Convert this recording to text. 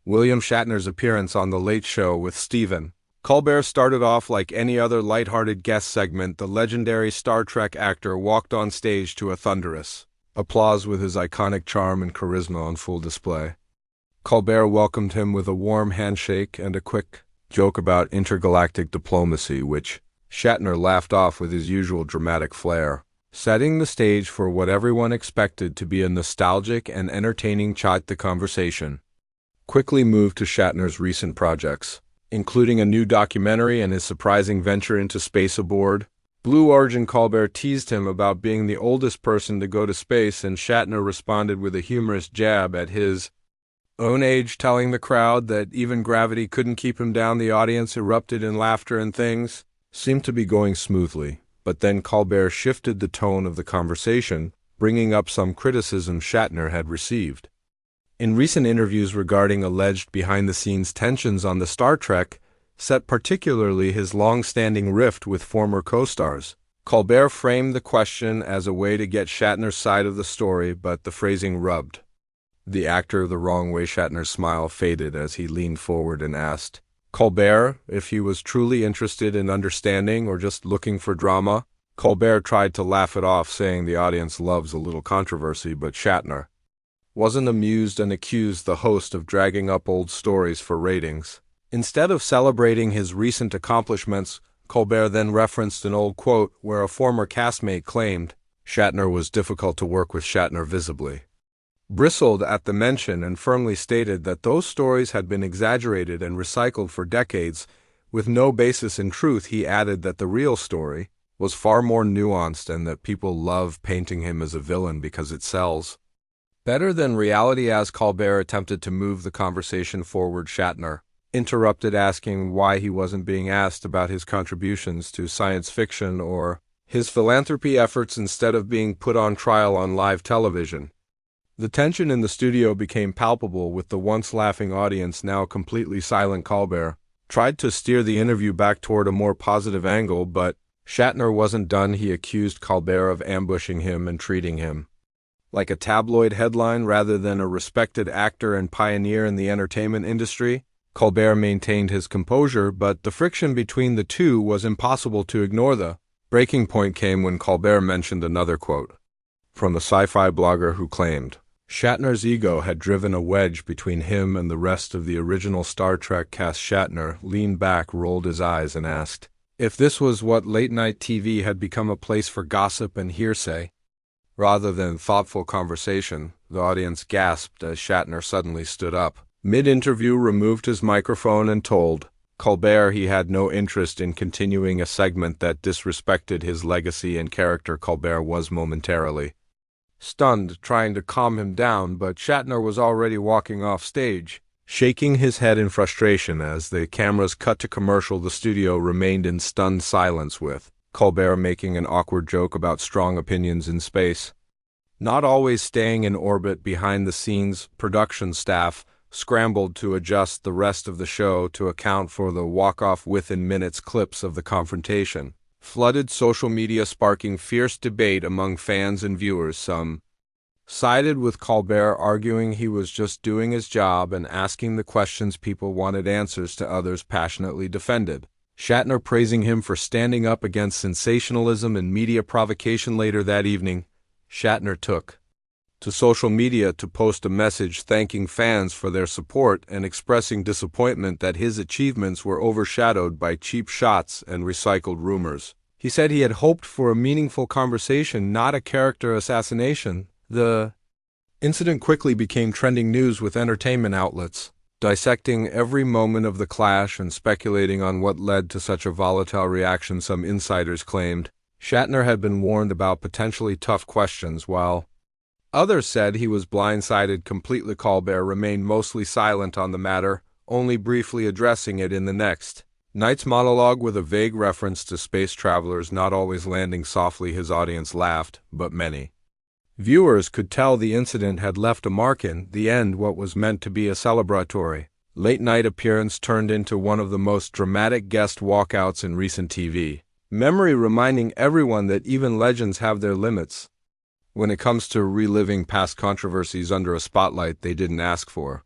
William Shatner's appearance on The Late Show with Stephen Colbert started off like any other lighthearted guest segment. The legendary Star Trek actor walked on stage to a thunderous applause with his iconic charm and charisma on full display. Colbert welcomed him with a warm handshake and a quick joke about intergalactic diplomacy, which Shatner laughed off with his usual dramatic flair, setting the stage for what everyone expected to be a nostalgic and entertaining chat. The conversation quickly moved to Shatner's recent projects, including a new documentary and his surprising venture into space aboard Blue Origin. Colbert teased him about being the oldest person to go to space, and Shatner responded with a humorous jab at his own age, telling the crowd that even gravity couldn't keep him down. The audience erupted in laughter and things seemed to be going smoothly, but then Colbert shifted the tone of the conversation, bringing up some criticism Shatner had received in recent interviews regarding alleged behind-the-scenes tensions on the Star Trek set, particularly his long-standing rift with former co-stars. Colbert framed the question as a way to get Shatner's side of the story, but the phrasing rubbed the actor the wrong way. Shatner's smile faded as he leaned forward and asked Colbert if he was truly interested in understanding or just looking for drama. Colbert tried to laugh it off, saying the audience loves a little controversy, but Shatner wasn't amused and accused the host of dragging up old stories for ratings. Instead of celebrating his recent accomplishments, Colbert then referenced an old quote where a former castmate claimed Shatner was difficult to work with. Shatner visibly bristled at the mention and firmly stated that those stories had been exaggerated and recycled for decades with no basis in truth. He added that the real story was far more nuanced and that people love painting him as a villain because it sells better than reality. As Colbert attempted to move the conversation forward, Shatner interrupted, asking why he wasn't being asked about his contributions to science fiction or his philanthropy efforts instead of being put on trial on live television. The tension in the studio became palpable, with the once laughing audience now completely silent. Colbert tried to steer the interview back toward a more positive angle, but Shatner wasn't done. He accused Colbert of ambushing him and treating him like a tabloid headline rather than a respected actor and pioneer in the entertainment industry. Colbert maintained his composure, but the friction between the two was impossible to ignore. The breaking point came when Colbert mentioned another quote from the sci-fi blogger who claimed Shatner's ego had driven a wedge between him and the rest of the original Star Trek cast. Shatner leaned back, rolled his eyes, and asked if this was what late-night TV had become, a place for gossip and hearsay rather than thoughtful conversation. The audience gasped as Shatner suddenly stood up mid-interview, removed his microphone, and told Colbert he had no interest in continuing a segment that disrespected his legacy and character. Colbert was momentarily stunned, trying to calm him down, but Shatner was already walking off stage, shaking his head in frustration. As the cameras cut to commercial, the studio remained in stunned silence, with Colbert making an awkward joke about strong opinions in space not always staying in orbit. Behind the scenes, production staff scrambled to adjust the rest of the show to account for the walk-off. Within minutes, clips of the confrontation flooded social media, sparking fierce debate among fans and viewers. Some sided with Colbert, arguing he was just doing his job and asking the questions people wanted answers to. Others passionately defended Shatner, praising him for standing up against sensationalism and media provocation. Later that evening, Shatner took to social media to post a message thanking fans for their support and expressing disappointment that his achievements were overshadowed by cheap shots and recycled rumors. He said he had hoped for a meaningful conversation, not a character assassination. The incident quickly became trending news, with entertainment outlets dissecting every moment of the clash and speculating on what led to such a volatile reaction. Some insiders claimed Shatner had been warned about potentially tough questions, while others said he was blindsided completely. Colbert remained mostly silent on the matter, only briefly addressing it in the next night's monologue with a vague reference to space travelers not always landing softly. His audience laughed, but many viewers could tell the incident had left a mark. In the end, what was meant to be a celebratory late-night appearance turned into one of the most dramatic guest walkouts in recent TV memory, reminding everyone that even legends have their limits when it comes to reliving past controversies under a spotlight they didn't ask for.